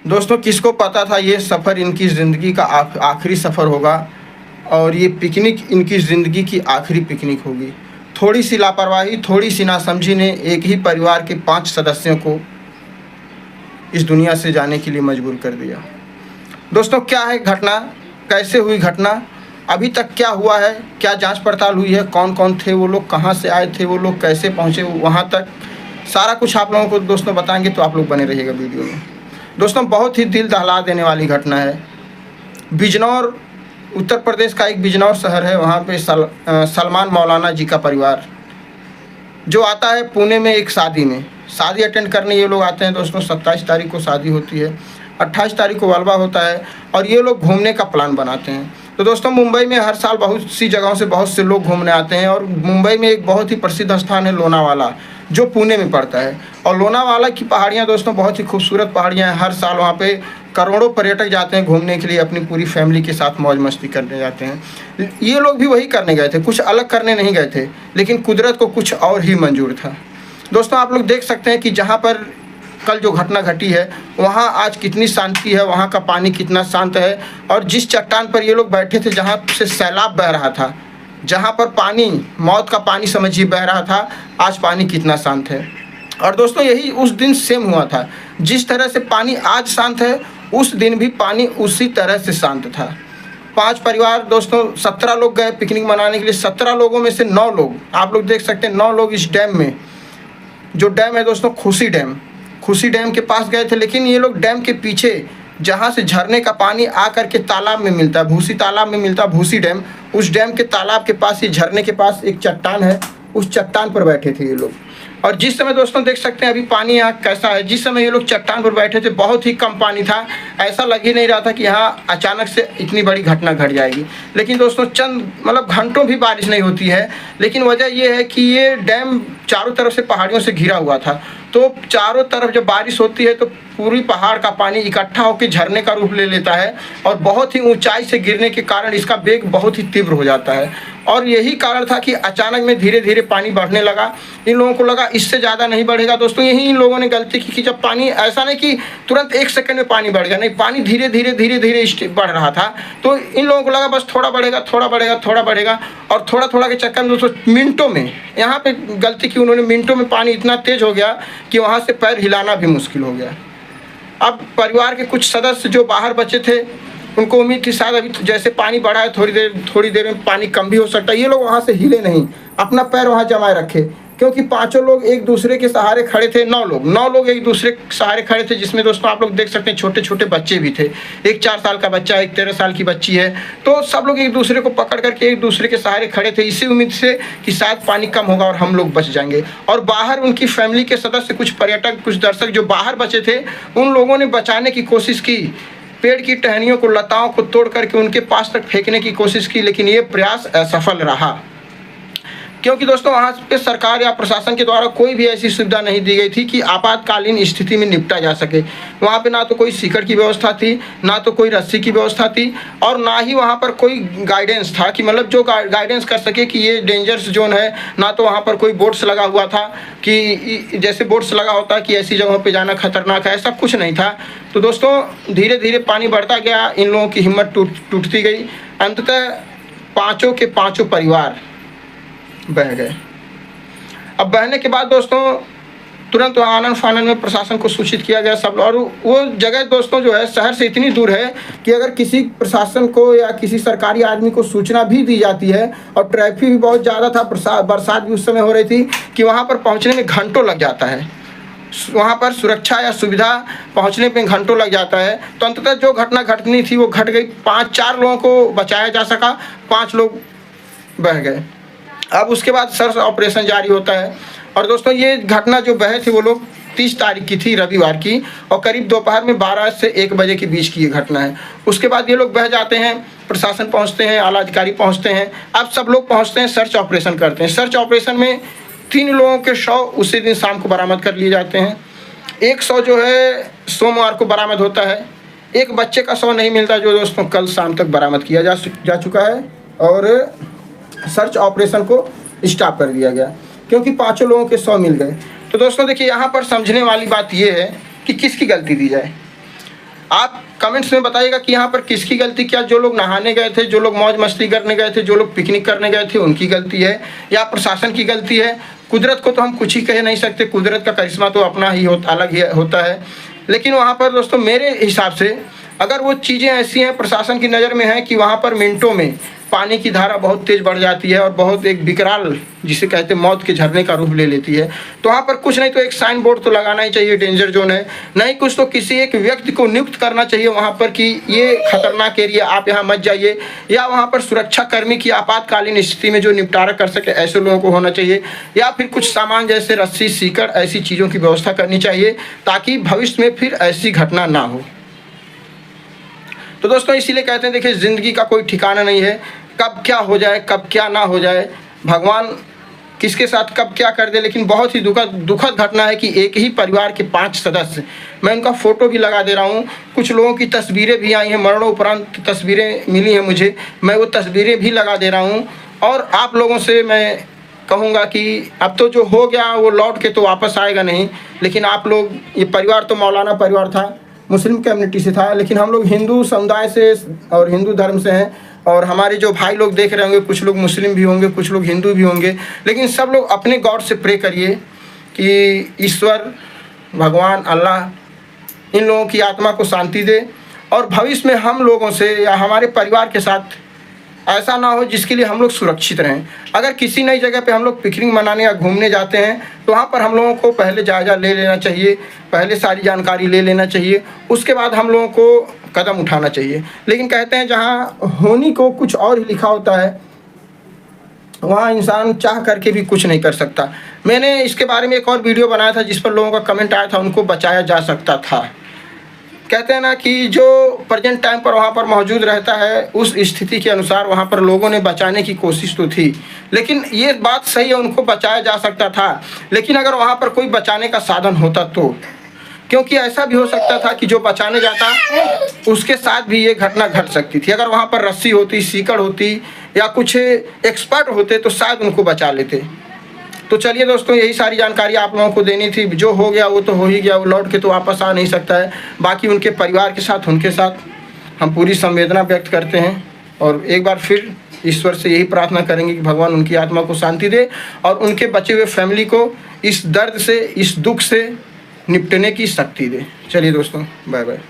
दोस्तों किसको पता था ये सफ़र इनकी ज़िंदगी का आखिरी सफ़र होगा और ये पिकनिक इनकी ज़िंदगी की आखिरी पिकनिक होगी। थोड़ी सी लापरवाही, थोड़ी सी नासमझी ने एक ही परिवार के 5 सदस्यों को इस दुनिया से जाने के लिए मजबूर कर दिया। दोस्तों क्या है घटना, कैसे हुई घटना, अभी तक क्या हुआ है, क्या जांच पड़ताल हुई है, कौन कौन थे वो लोग, कहाँ से आए थे वो लोग, कैसे पहुँचे वहाँ तक, सारा कुछ आप लोगों को दोस्तों बताएंगे, तो आप लोग बने रहिएगा वीडियो में। दोस्तों बहुत ही दिल दहला देने वाली घटना है। बिजनौर, उत्तर प्रदेश का एक बिजनौर शहर है, वहाँ पे सलमान मौलाना जी का परिवार जो आता है पुणे में एक शादी अटेंड करने ये लोग आते हैं। दोस्तों 27 तारीख को शादी होती है, 28 तारीख को वलवा होता है और ये लोग घूमने का प्लान बनाते हैं। तो दोस्तों मुंबई में हर साल बहुत सी जगहों से बहुत से लोग घूमने आते हैं और मुंबई में एक बहुत ही प्रसिद्ध स्थान है लोनावाला, जो पुणे में पड़ता है। और लोनावाला की पहाड़ियाँ दोस्तों बहुत ही खूबसूरत पहाड़ियाँ हैं। हर साल वहाँ पे करोड़ों पर्यटक जाते हैं घूमने के लिए, अपनी पूरी फैमिली के साथ मौज मस्ती करने जाते हैं। ये लोग भी वही करने गए थे, कुछ अलग करने नहीं गए थे, लेकिन कुदरत को कुछ और ही मंजूर था। दोस्तों आप लोग देख सकते हैं कि जहाँ पर कल जो घटना घटी है वहाँ आज कितनी शांति है, वहाँ का पानी कितना शांत है। और जिस चट्टान पर ये लोग बैठे थे जहाँ से सैलाब बह रहा था, जहाँ पर पानी, मौत का पानी समझिए बह रहा था, आज पानी कितना शांत है। और दोस्तों यही उस दिन सेम हुआ था, जिस तरह से पानी आज शांत है उस दिन भी पानी उसी तरह से शांत था। 5 परिवार दोस्तों, 17 लोग गए पिकनिक मनाने के लिए। 17 लोगों में से 9 लोग, आप लोग देख सकते हैं 9 लोग इस डैम में, जो डैम है दोस्तों खुशी डैम के पास गए थे। लेकिन ये लोग डैम के पीछे जहाँ से झरने का पानी आकर के तालाब में मिलता है, भूसी तालाब में मिलता है, भूसी डैम, उस डैम के तालाब के पास, ये झरने के पास एक चट्टान है, उस चट्टान पर बैठे थे ये लोग। और जिस समय दोस्तों देख सकते हैं अभी पानी यहाँ कैसा है, जिस समय ये लोग चट्टान पर बैठे थे बहुत ही कम पानी था, ऐसा लग ही नहीं रहा था कि यहाँ अचानक से इतनी बड़ी घटना घट जाएगी। लेकिन दोस्तों चंद घंटों भी बारिश नहीं होती है, लेकिन वजह ये है कि ये डैम चारों तरफ से पहाड़ियों से घिरा हुआ था। तो चारों तरफ जब बारिश होती है तो पूरी पहाड़ का पानी इकट्ठा होकर झरने का रूप ले लेता है और बहुत ही ऊंचाई से गिरने के कारण इसका वेग बहुत ही तीव्र हो जाता है। और यही कारण था कि अचानक में धीरे धीरे पानी बढ़ने लगा। इन लोगों को लगा इससे ज़्यादा नहीं बढ़ेगा। दोस्तों यही इन लोगों ने गलती की कि जब पानी, ऐसा नहीं कि तुरंत 1 सेकंड में पानी बढ़ गया, नहीं, पानी धीरे धीरे बढ़ रहा था। तो इन लोगों को लगा बस थोड़ा बढ़ेगा और थोड़ा के चक्कर में दोस्तों मिनटों में, यहाँ पे गलती की उन्होंने, मिनटों में पानी इतना तेज हो गया कि वहाँ से पैर हिलाना भी मुश्किल हो गया। अब परिवार के कुछ सदस्य जो बाहर बचे थे उनको उम्मीद थी शायद अभी जैसे पानी बढ़ा है थोड़ी देर में पानी कम भी हो सकता है। ये लोग वहाँ से हिले नहीं, अपना पैर वहाँ जमाए रखे, क्योंकि 5 लोग एक दूसरे के सहारे खड़े थे। 9 लोग एक दूसरे के सहारे खड़े थे, जिसमें दोस्तों आप लोग देख सकते हैं छोटे छोटे बच्चे भी थे। एक 4 साल का बच्चा, एक 13 साल की बच्ची है। तो सब लोग एक दूसरे को पकड़ करके एक दूसरे के सहारे खड़े थे, इसी उम्मीद से कि शायद पानी कम होगा और हम लोग बच जाएंगे। और बाहर उनकी फैमिली के सदस्य, कुछ पर्यटक, कुछ दर्शक जो बाहर बचे थे, उन लोगों ने बचाने की कोशिश की, पेड़ की टहनियों को, लताओं को तोड़ करके उनके पास तक फेंकने की कोशिश की, लेकिन ये प्रयास असफल रहा। क्योंकि दोस्तों वहाँ पे सरकार या प्रशासन के द्वारा कोई भी ऐसी सुविधा नहीं दी गई थी कि आपातकालीन स्थिति में निपटा जा सके। वहाँ पे ना तो कोई सीकड़ की व्यवस्था थी, ना तो कोई रस्सी की व्यवस्था थी, और ना ही वहाँ पर कोई गाइडेंस था कि जो गाइडेंस कर सके कि ये डेंजरस जोन है। ना तो वहाँ पर कोई बोर्ड्स लगा हुआ था कि जैसे बोर्ड्स लगा होता है कि ऐसी जगहों पर जाना खतरनाक है, ऐसा कुछ नहीं था। तो दोस्तों धीरे धीरे पानी बढ़ता गया, इन लोगों की हिम्मत टूटती गई। अंततः 5 के 5 परिवार बह गए। अब बहने के बाद दोस्तों तुरंत आनन फानन में प्रशासन को सूचित किया गया सब। और वो जगह दोस्तों जो है शहर से इतनी दूर है कि अगर किसी प्रशासन को या किसी सरकारी आदमी को सूचना भी दी जाती है, और ट्रैफिक भी बहुत ज़्यादा था, बरसात भी उस समय हो रही थी, कि वहाँ पर पहुँचने में घंटों लग जाता है, वहाँ पर सुरक्षा या सुविधा पहुँचने में घंटों लग जाता है। तो अंततः जो घटना घटनी थी वो घट गई। 4 लोगों को बचाया जा सका, 5 लोग बह गए। अब उसके बाद सर्च ऑपरेशन जारी होता है। और दोस्तों ये घटना जो बहे थे वो लोग 30 तारीख की थी, रविवार की, और करीब दोपहर में 12 से 1 बजे के बीच की ये घटना है। उसके बाद ये लोग बह जाते हैं, प्रशासन पहुंचते हैं, आला अधिकारी पहुंचते हैं। अब सब लोग पहुंचते हैं, सर्च ऑपरेशन करते हैं। सर्च ऑपरेशन में 3 लोगों के शव उसी दिन शाम को बरामद कर लिए जाते हैं। एक शव जो है सोमवार को बरामद होता है। एक बच्चे का शव नहीं मिलता, जो दोस्तों कल शाम तक बरामद किया जा चुका है। और सर्च ऑपरेशन को स्टॉप कर दिया गया क्योंकि 5 लोगों के 100 मिल गए। तो दोस्तों देखिए यहाँ पर समझने वाली बात ये है कि किसकी गलती दी जाए। आप कमेंट्स में बताइएगा कि यहाँ पर किसकी गलती, क्या जो लोग नहाने गए थे, जो लोग मौज मस्ती करने गए थे, जो लोग पिकनिक करने गए थे उनकी गलती है या प्रशासन की गलती है। कुदरत को तो हम कुछ ही कह नहीं सकते, कुदरत का करिश्मा तो अपना ही अलग ही होता है। लेकिन वहाँ पर दोस्तों मेरे हिसाब से अगर वो चीज़ें ऐसी हैं, प्रशासन की नज़र में है कि वहाँ पर मिनटों में पानी की धारा बहुत तेज़ बढ़ जाती है और बहुत एक विकराल, जिसे कहते हैं मौत के झरने का रूप ले लेती है, तो वहाँ पर कुछ नहीं तो एक साइन बोर्ड तो लगाना ही चाहिए, डेंजर जोन है, नहीं कुछ तो किसी एक व्यक्ति को नियुक्त करना चाहिए वहाँ पर कि ये खतरनाक एरिया, आप यहाँ मत जाइए, या वहाँ पर सुरक्षा कर्मी की आपातकालीन स्थिति में जो निपटारा कर सके ऐसे लोगों को होना चाहिए, या फिर कुछ सामान जैसे रस्सी, सीकड़, ऐसी चीज़ों की व्यवस्था करनी चाहिए ताकि भविष्य में फिर ऐसी घटना ना हो। तो दोस्तों इसीलिए कहते हैं, देखिए ज़िंदगी का कोई ठिकाना नहीं है, कब क्या हो जाए, कब क्या ना हो जाए, भगवान किसके साथ कब क्या कर दे। लेकिन बहुत ही दुखद घटना है कि एक ही परिवार के 5 सदस्य, मैं उनका फ़ोटो भी लगा दे रहा हूँ, कुछ लोगों की तस्वीरें भी आई हैं, मरणोपरांत तस्वीरें मिली हैं मुझे, मैं वो तस्वीरें भी लगा दे रहा हूँ। और आप लोगों से मैं कहूँगा कि अब तो जो हो गया वो लौट के तो वापस आएगा नहीं, लेकिन आप लोग, ये परिवार तो मौलाना परिवार था, मुस्लिम कम्युनिटी से था, लेकिन हम लोग हिंदू समुदाय से और हिंदू धर्म से हैं, और हमारे जो भाई लोग देख रहे होंगे, कुछ लोग मुस्लिम भी होंगे, कुछ लोग हिंदू भी होंगे, लेकिन सब लोग अपने गॉड से प्रे करिए कि ईश्वर, भगवान, अल्लाह इन लोगों की आत्मा को शांति दे, और भविष्य में हम लोगों से या हमारे परिवार के साथ ऐसा ना हो जिसके लिए हम लोग सुरक्षित रहें। अगर किसी नई जगह पे हम लोग पिकनिक मनाने या घूमने जाते हैं तो वहाँ पर हम लोगों को पहले जायज़ा ले लेना चाहिए, पहले सारी जानकारी ले लेना चाहिए, उसके बाद हम लोगों को कदम उठाना चाहिए। लेकिन कहते हैं जहाँ होनी को कुछ और ही लिखा होता है, वहाँ इंसान चाह करके भी कुछ नहीं कर सकता। मैंने इसके बारे में एक और वीडियो बनाया था जिस पर लोगों का कमेंट आया था, उनको बचाया जा सकता था। कहते हैं ना कि जो प्रेजेंट टाइम पर वहाँ पर मौजूद रहता है, उस स्थिति के अनुसार वहाँ पर लोगों ने बचाने की कोशिश तो थी, लेकिन ये बात सही है, उनको बचाया जा सकता था। लेकिन अगर वहाँ पर कोई बचाने का साधन होता तो, क्योंकि ऐसा भी हो सकता था कि जो बचाने जाता उसके साथ भी ये घटना घट सकती थी। अगर वहाँ पर रस्सी होती, सीकड़ होती या कुछ एक्सपर्ट होते तो शायद उनको बचा लेते। तो चलिए दोस्तों, यही सारी जानकारी आप लोगों को देनी थी। जो हो गया वो तो हो ही गया, वो लौट के तो वापस आ नहीं सकता है। बाकी उनके परिवार के साथ, उनके साथ हम पूरी संवेदना व्यक्त करते हैं, और एक बार फिर ईश्वर से यही प्रार्थना करेंगे कि भगवान उनकी आत्मा को शांति दे और उनके बचे हुए फैमिली को इस दर्द से, इस दुख से निपटने की शक्ति दे। चलिए दोस्तों, बाय बाय।